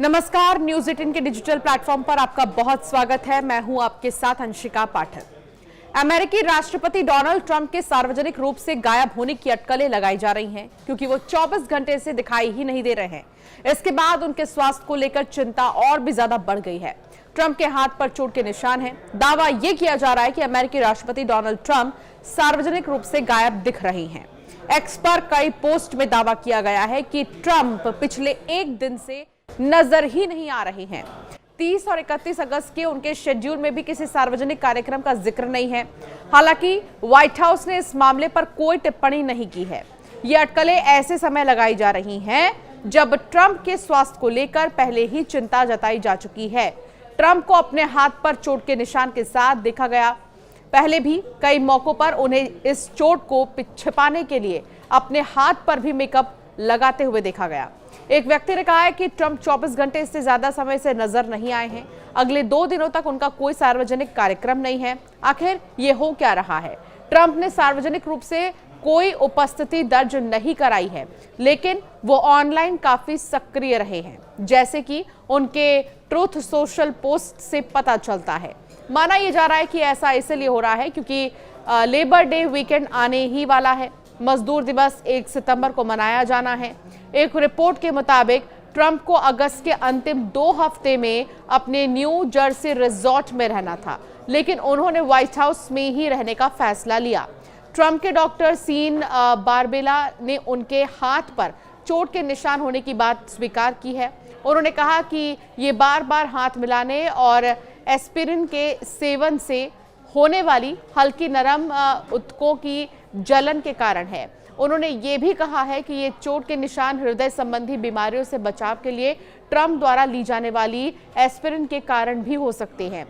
नमस्कार, न्यूज 18 के digital platform पर आपका बहुत स्वागत है। मैं हूं आपके साथ अंशिका पाठक। अमेरिकी राष्ट्रपति डोनाल्ड ट्रंप के सार्वजनिक रूप से गायब होने की अटकलें लगाई जा रही हैं क्योंकि वो 24 घंटे से दिखाई ही नहीं दे रहे हैं। इसके बाद उनके स्वास्थ्य को लेकर चिंता और भी ज्यादा बढ़ गई है। ट्रंप के हाथ पर चोट के निशान हैं। दावा यह किया जा रहा है कि अमेरिकी राष्ट्रपति डोनाल्ड ट्रंप सार्वजनिक रूप से गायब दिख रहे हैं। एक्स पर कई पोस्ट में दावा किया गया है कि ट्रंप पिछले एक दिन से नजर ही नहीं आ रहे हैं। 30 और 31 अगस्त के उनके शेड्यूल में भी किसी सार्वजनिक कार्यक्रम का जिक्र नहीं है। हालांकि व्हाइट हाउस ने इस मामले पर कोई टिप्पणी नहीं की है। ये अटकलें ऐसे समय लगाई जा रही हैं जब ट्रंप के स्वास्थ्य को लेकर पहले ही चिंता जताई जा चुकी है। ट्रंप को अपने हाथ पर चोट के निशान के साथ देखा गया। पहले भी कई मौकों पर उन्हें इस चोट को छिपाने के लिए अपने हाथ पर भी मेकअप लगाते हुए देखा गया। एक व्यक्ति ने कहा है कि ट्रंप 24 घंटे से ज्यादा समय से नजर नहीं आए हैं। अगले 2 दिनों तक उनका कोई सार्वजनिक कार्यक्रम नहीं है। आखिर ये हो क्या रहा है? ट्रंप ने सार्वजनिक रूप से कोई उपस्थिति दर्ज नहीं कराई है, लेकिन वो ऑनलाइन काफी सक्रिय रहे हैं, जैसे कि उनके ट्रूथ सोशल पोस्ट से पता चलता है। माना यह जा रहा है कि ऐसा इसलिए हो रहा है क्योंकि लेबर डे वीकेंड आने ही वाला है। मजदूर दिवस 1 सितंबर को मनाया जाना है। एक रिपोर्ट के मुताबिक ट्रंप को अगस्त के अंतिम 2 हफ्ते में अपने न्यू जर्सी रिजॉर्ट में रहना था, लेकिन उन्होंने व्हाइट हाउस में ही रहने का फैसला लिया। ट्रंप के डॉक्टर सीन बारबेला ने उनके हाथ पर चोट के निशान होने की बात स्वीकार की है। उन्होंने कहा कि ये बार बार हाथ मिलाने और एस्पिरिन के सेवन से होने वाली हल्की नरम ऊतकों की जलन के कारण है। उन्होंने ये भी कहा है कि ये चोट के निशान हृदय संबंधी बीमारियों से बचाव के लिए ट्रंप द्वारा ली जाने वाली एस्पिरिन के कारण भी हो सकते हैं।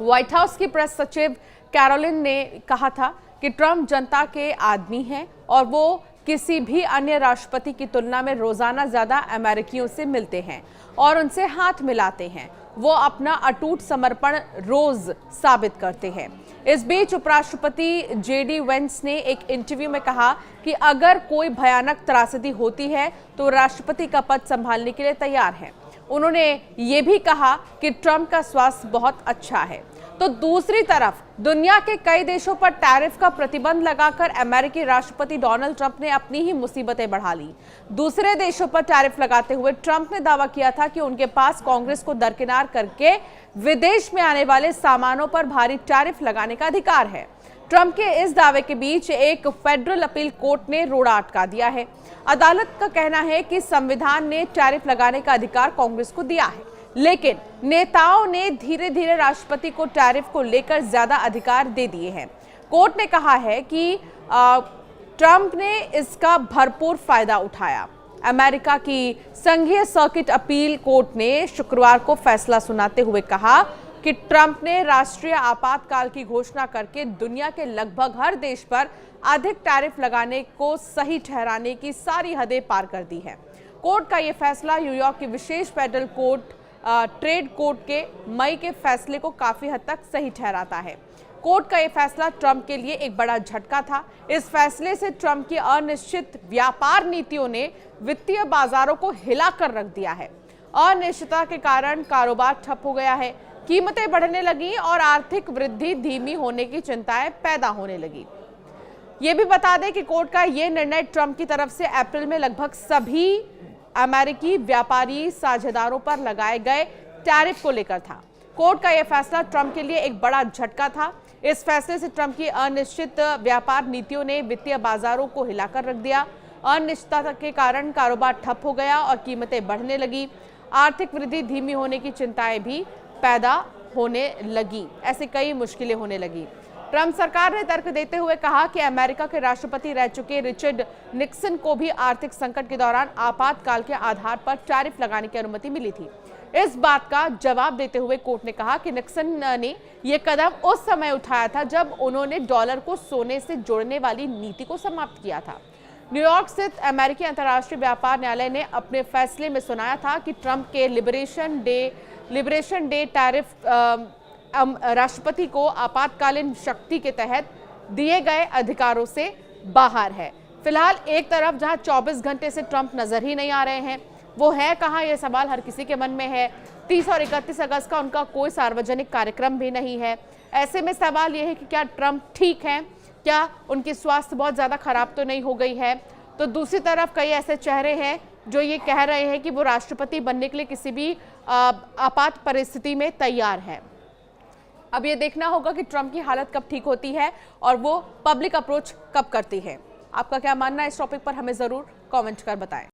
व्हाइट हाउस की प्रेस सचिव कैरोलिन ने कहा था कि ट्रंप जनता के आदमी हैं और वो किसी भी अन्य राष्ट्रपति की तुलना में रोजाना ज्यादा अमेरिकियों से मिलते हैं और उनसे हाथ मिलाते हैं। वो अपना अटूट समर्पण रोज साबित करते हैं। इस बीच उपराष्ट्रपति जेडी वेंस ने एक इंटरव्यू में कहा कि अगर कोई भयानक त्रासदी होती है तो राष्ट्रपति का पद संभालने के लिए तैयार हैं। उन्होंने ये भी कहा कि ट्रंप का स्वास्थ्य बहुत अच्छा है। तो दूसरी तरफ दुनिया के कई देशों पर टैरिफ का प्रतिबंध लगाकर अमेरिकी राष्ट्रपति डोनाल्ड ट्रंप ने अपनी ही मुसीबतें बढ़ा ली। दूसरे देशों पर टैरिफ लगाते हुए ट्रंप ने दावा किया था कि उनके पास कांग्रेस को दरकिनार करके विदेश में आने वाले सामानों पर भारी टैरिफ लगाने का अधिकार है। ट्रंप के इस दावे के बीच एक फेडरल अपील कोर्ट ने रोड़ा अटका दिया है। अदालत का कहना है कि संविधान ने टैरिफ लगाने का अधिकार कांग्रेस को दिया है, लेकिन नेताओं ने धीरे धीरे राष्ट्रपति को टैरिफ को लेकर ज्यादा अधिकार दे दिए हैं। कोर्ट ने कहा है कि ट्रंप ने इसका भरपूर फायदा उठाया। अमेरिका की संघीय सर्किट अपील कोर्ट ने शुक्रवार को फैसला सुनाते हुए कहा कि ट्रंप ने राष्ट्रीय आपातकाल की घोषणा करके दुनिया के लगभग हर देश पर अधिक टैरिफ लगाने को सही ठहराने की सारी हदें पार कर दी है। कोर्ट का यह फैसला न्यूयॉर्क की विशेष फेडरल कोर्ट ट्रेड कोर्ट के मई के फैसले को काफी हद तक सही ठहराता है। कोर्ट का यह फैसला ट्रंप के लिए एक बड़ा झटका था। इस फैसले से ट्रंप की अनिश्चित व्यापार नीतियों ने वित्तीय बाजारों को हिलाकर रख दिया है। अनिश्चितता के कारण कारोबार ठप हो गया है, कीमतें बढ़ने लगी और आर्थिक वृद्धि धीमी होने की चिंताएं पैदा होने लगी। ये भी बता दें कि कोर्ट का यह निर्णय ट्रंप की तरफ से अप्रैल में लगभग सभी अमेरिकी व्यापारी साझेदारों पर लगाए गए टैरिफ को लेकर था। कोर्ट का यह फैसला ट्रंप के लिए एक बड़ा झटका था। इस फैसले से ट्रंप की अनिश्चित व्यापार नीतियों ने वित्तीय बाजारों को हिलाकर रख दिया। अनिश्चितता के कारण कारोबार ठप हो गया और कीमतें बढ़ने लगी। आर्थिक वृद्धि धीमी होने की चिंताएं भी पैदा होने लगी। ऐसे कई मुश्किलें होने लगी। ट्रंप सरकार ने तर्क देते हुए कहा कि अमेरिका के राष्ट्रपति रह चुके रिचर्ड निक्सन को भी आर्थिक संकट के दौरान आपातकाल के आधार पर टैरिफ लगाने की अनुमति मिली थी। इस बात का जवाब देते हुए कोर्ट ने कहा कि निक्सन ने यह कदम उस समय उठाया था जब उन्होंने डॉलर को सोने से जोड़ने वाली नीति को समाप्त किया था। न्यूयॉर्क स्थित अमेरिकी अंतर्राष्ट्रीय व्यापार न्यायालय ने अपने फैसले में सुनाया था कि ट्रंप के लिबरेशन डे टैरिफ राष्ट्रपति को आपातकालीन शक्ति के तहत दिए गए अधिकारों से बाहर है। फिलहाल एक तरफ जहां 24 घंटे से ट्रंप नजर ही नहीं आ रहे हैं, वो है कहाँ, ये सवाल हर किसी के मन में है। 30 और 31 अगस्त का उनका कोई सार्वजनिक कार्यक्रम भी नहीं है। ऐसे में सवाल ये है कि क्या ट्रंप ठीक हैं, क्या उनकी स्वास्थ्य बहुत ज़्यादा खराब तो नहीं हो गई है। तो दूसरी तरफ कई ऐसे चेहरे हैं जो ये कह रहे हैं कि वो राष्ट्रपति बनने के लिए किसी भी आपात परिस्थिति में तैयार हैं। अब ये देखना होगा कि ट्रंप की हालत कब ठीक होती है और वो पब्लिक अप्रोच कब करती है। आपका क्या मानना है इस टॉपिक पर, हमें ज़रूर कमेंट कर बताएं।